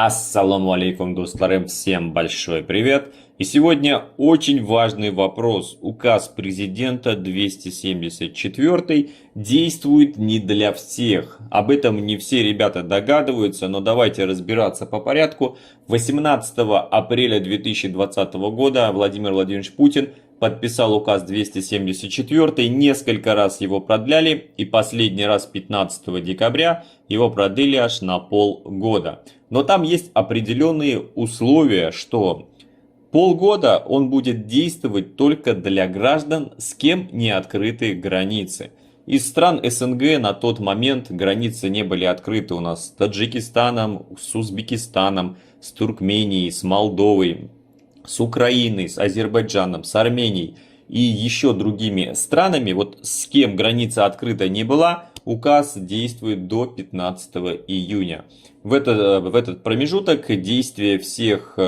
Ассаламу алейкум, достарым, всем большой привет! И сегодня очень важный вопрос. Указ президента 274 действует не для всех. Об этом не все ребята догадываются, но давайте разбираться по порядку. 18 апреля 2020 года Владимир Владимирович Путин подписал указ 274, несколько раз его продляли, и последний раз 15 декабря его продлили аж на полгода. Но там есть определенные условия, что полгода он будет действовать только для граждан, с кем не открыты границы. Из стран СНГ на тот момент границы не были открыты у нас с Таджикистаном, с Узбекистаном, с Туркменией, с Молдовой, с Украиной, с Азербайджаном, с Арменией и еще другими странами. Вот с кем граница открыта не была, указ действует до 15 июня. В этот промежуток действие всех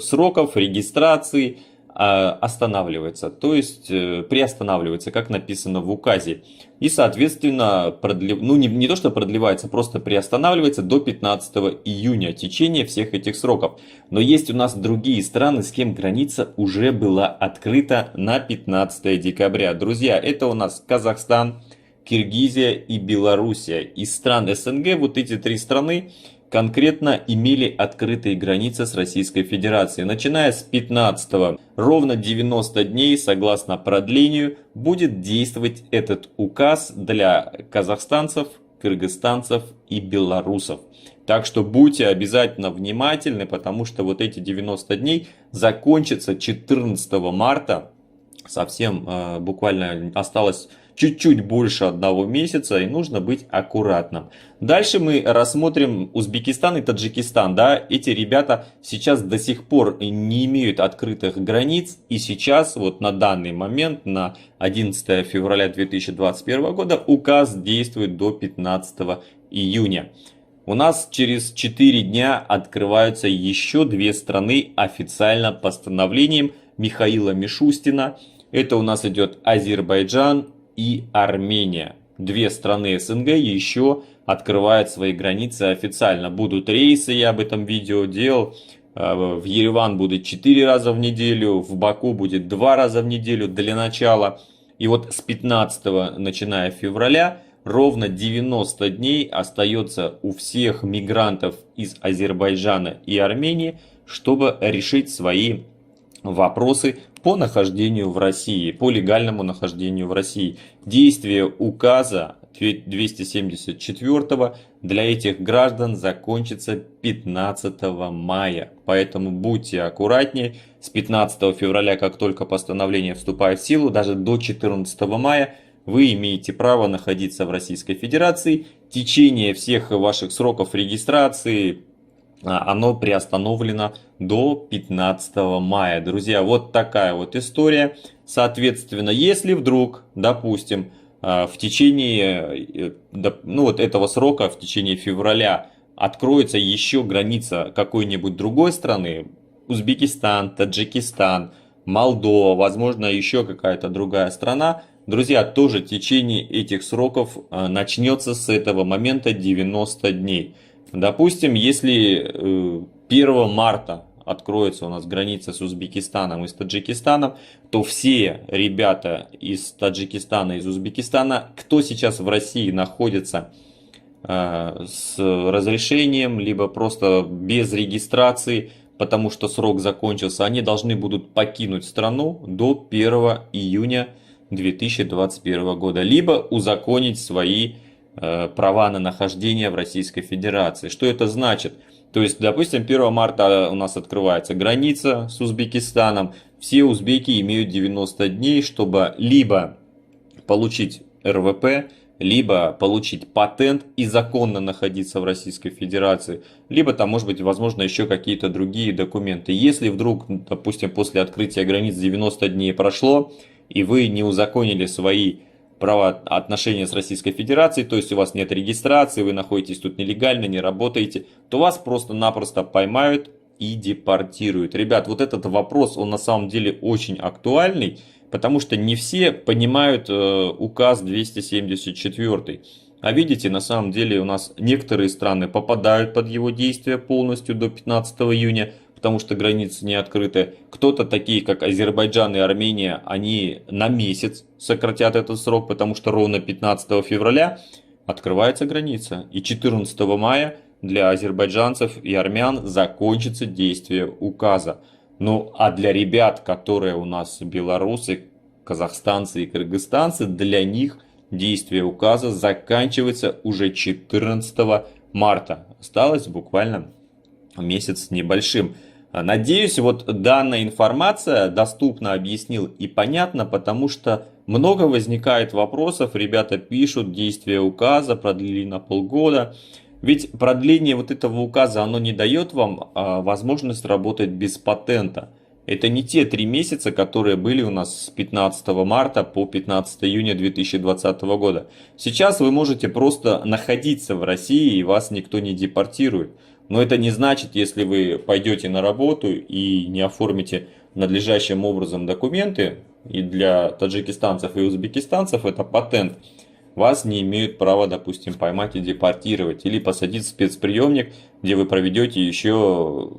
сроков регистрации останавливается, то есть приостанавливается, как написано в указе. И, соответственно, не то что продлевается, просто приостанавливается до 15 июня течение всех этих сроков. Но есть у нас другие страны, с кем граница уже была открыта на 15 декабря. Друзья, это у нас Казахстан, Киргизия и Белоруссия. Из стран СНГ вот эти три страны конкретно имели открытые границы с Российской Федерацией. Начиная с 15-го, ровно 90 дней, согласно продлению, будет действовать этот указ для казахстанцев, кыргызстанцев и белорусов. Так что будьте обязательно внимательны, потому что вот эти 90 дней закончатся 14 марта. Совсем буквально осталось чуть-чуть больше одного месяца, и нужно быть аккуратным. Дальше мы рассмотрим Узбекистан и Таджикистан. Да? Эти ребята сейчас до сих пор не имеют открытых границ, и сейчас вот на данный момент, на 11 февраля 2021 года, указ действует до 15 июня. У нас через 4 дня открываются еще две страны официально постановлением Михаила Мишустина. Это у нас идет Азербайджан и Армения. Две страны СНГ еще открывают свои границы официально. Будут рейсы, я об этом видео делал. В Ереван будет 4 раза в неделю, в Баку будет 2 раза в неделю для начала. И вот с 15 начиная февраля ровно 90 дней остается у всех мигрантов из Азербайджана и Армении, чтобы решить свои вопросы по нахождению в России, по легальному нахождению в России. Действие указа 274 для этих граждан закончится 15 мая. Поэтому будьте аккуратнее. С 15 февраля, как только постановление вступает в силу, даже до 14 мая, вы имеете право находиться в Российской Федерации. Течение всех ваших сроков регистрации, оно приостановлено до 15 мая. Друзья, вот такая вот история. Соответственно, если вдруг, допустим, в течение этого срока, в течение февраля, откроется еще граница какой-нибудь другой страны, Узбекистан, Таджикистан, Молдова, возможно, еще какая-то другая страна, друзья, тоже течение этих сроков начнется с этого момента 90 дней. Допустим, если 1 марта откроется у нас граница с Узбекистаном и с Таджикистаном, то все ребята из Таджикистана, из Узбекистана, кто сейчас в России находится с разрешением, либо просто без регистрации, потому что срок закончился, они должны будут покинуть страну до 1 июня 2021 года, либо узаконить свои права на нахождение в Российской Федерации. Что это значит? То есть, допустим, 1 марта у нас открывается граница с Узбекистаном. Все узбеки имеют 90 дней, чтобы либо получить РВП, либо получить патент и законно находиться в Российской Федерации, либо там, может быть, возможно, еще какие-то другие документы. Если вдруг, допустим, после открытия границ 90 дней прошло, и вы не узаконили свои правоотношения с Российской Федерацией, то есть у вас нет регистрации, вы находитесь тут нелегально, не работаете, то вас просто-напросто поймают и депортируют. Ребят, вот этот вопрос, он на самом деле очень актуальный, потому что не все понимают указ 274. А видите, на самом деле у нас некоторые страны попадают под его действие полностью до 15 июня, потому что границы не открыты. Кто-то, такие как Азербайджан и Армения, они на месяц сократят этот срок, потому что ровно 15 февраля открывается граница. И 14 мая для азербайджанцев и армян закончится действие указа. Ну а для ребят, которые у нас белорусы, казахстанцы и кыргызстанцы, для них действие указа заканчивается уже 14 марта. Осталось буквально месяц с небольшим. Надеюсь, вот данная информация доступно объяснил и понятно, потому что много возникает вопросов, ребята пишут, действие указа продлили на полгода. Ведь продление вот этого указа, оно не дает вам возможность работать без патента. Это не те 3 месяца, которые были у нас с 15 марта по 15 июня 2020 года. Сейчас вы можете просто находиться в России и вас никто не депортирует. Но это не значит, если вы пойдете на работу и не оформите надлежащим образом документы, и для таджикистанцев и узбекистанцев это патент, вас не имеют права, допустим, поймать и депортировать, или посадить в спецприемник, где вы проведете еще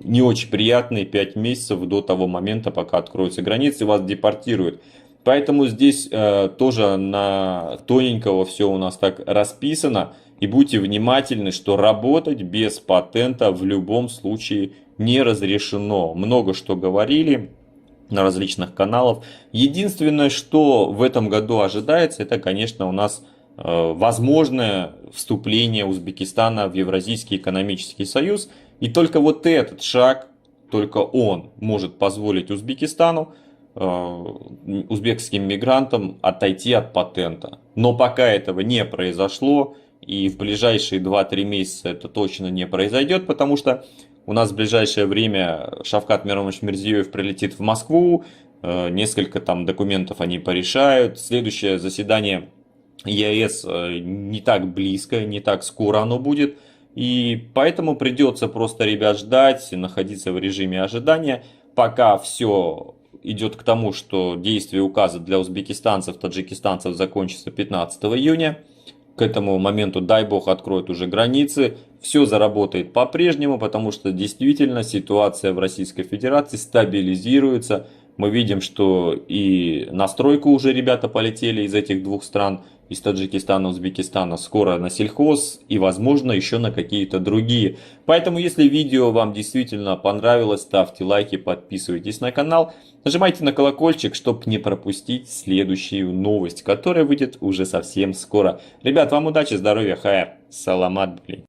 не очень приятные 5 месяцев до того момента, пока откроются границы, вас депортируют. Поэтому здесь тоже на тоненького все у нас так расписано. И будьте внимательны, что работать без патента в любом случае не разрешено. Много что говорили на различных каналах. Единственное, что в этом году ожидается, это, конечно, у нас возможное вступление Узбекистана в Евразийский экономический союз. И только вот этот шаг, только он может позволить Узбекистану, узбекским мигрантам отойти от патента. Но пока этого не произошло, и в ближайшие 2-3 месяца это точно не произойдет, потому что у нас в ближайшее время Шавкат Миронович Мирзиёев прилетит в Москву, несколько там документов они порешают. Следующее заседание ЕАЭС не так близко, не так скоро оно будет. И поэтому придется просто, ребят, ждать, находиться в режиме ожидания, пока все идет к тому, что действие указа для узбекистанцев, таджикистанцев закончится 15 июня. К этому моменту, дай бог, откроют уже границы. Все заработает по-прежнему, потому что действительно ситуация в Российской Федерации стабилизируется. Мы видим, что и на стройку уже ребята полетели из этих двух стран, из Таджикистана, Узбекистана, скоро на сельхоз и, возможно, еще на какие-то другие. Поэтому, если видео вам действительно понравилось, ставьте лайки, подписывайтесь на канал, нажимайте на колокольчик, чтобы не пропустить следующую новость, которая выйдет уже совсем скоро. Ребят, вам удачи, здоровья, хайр, саламат, блин.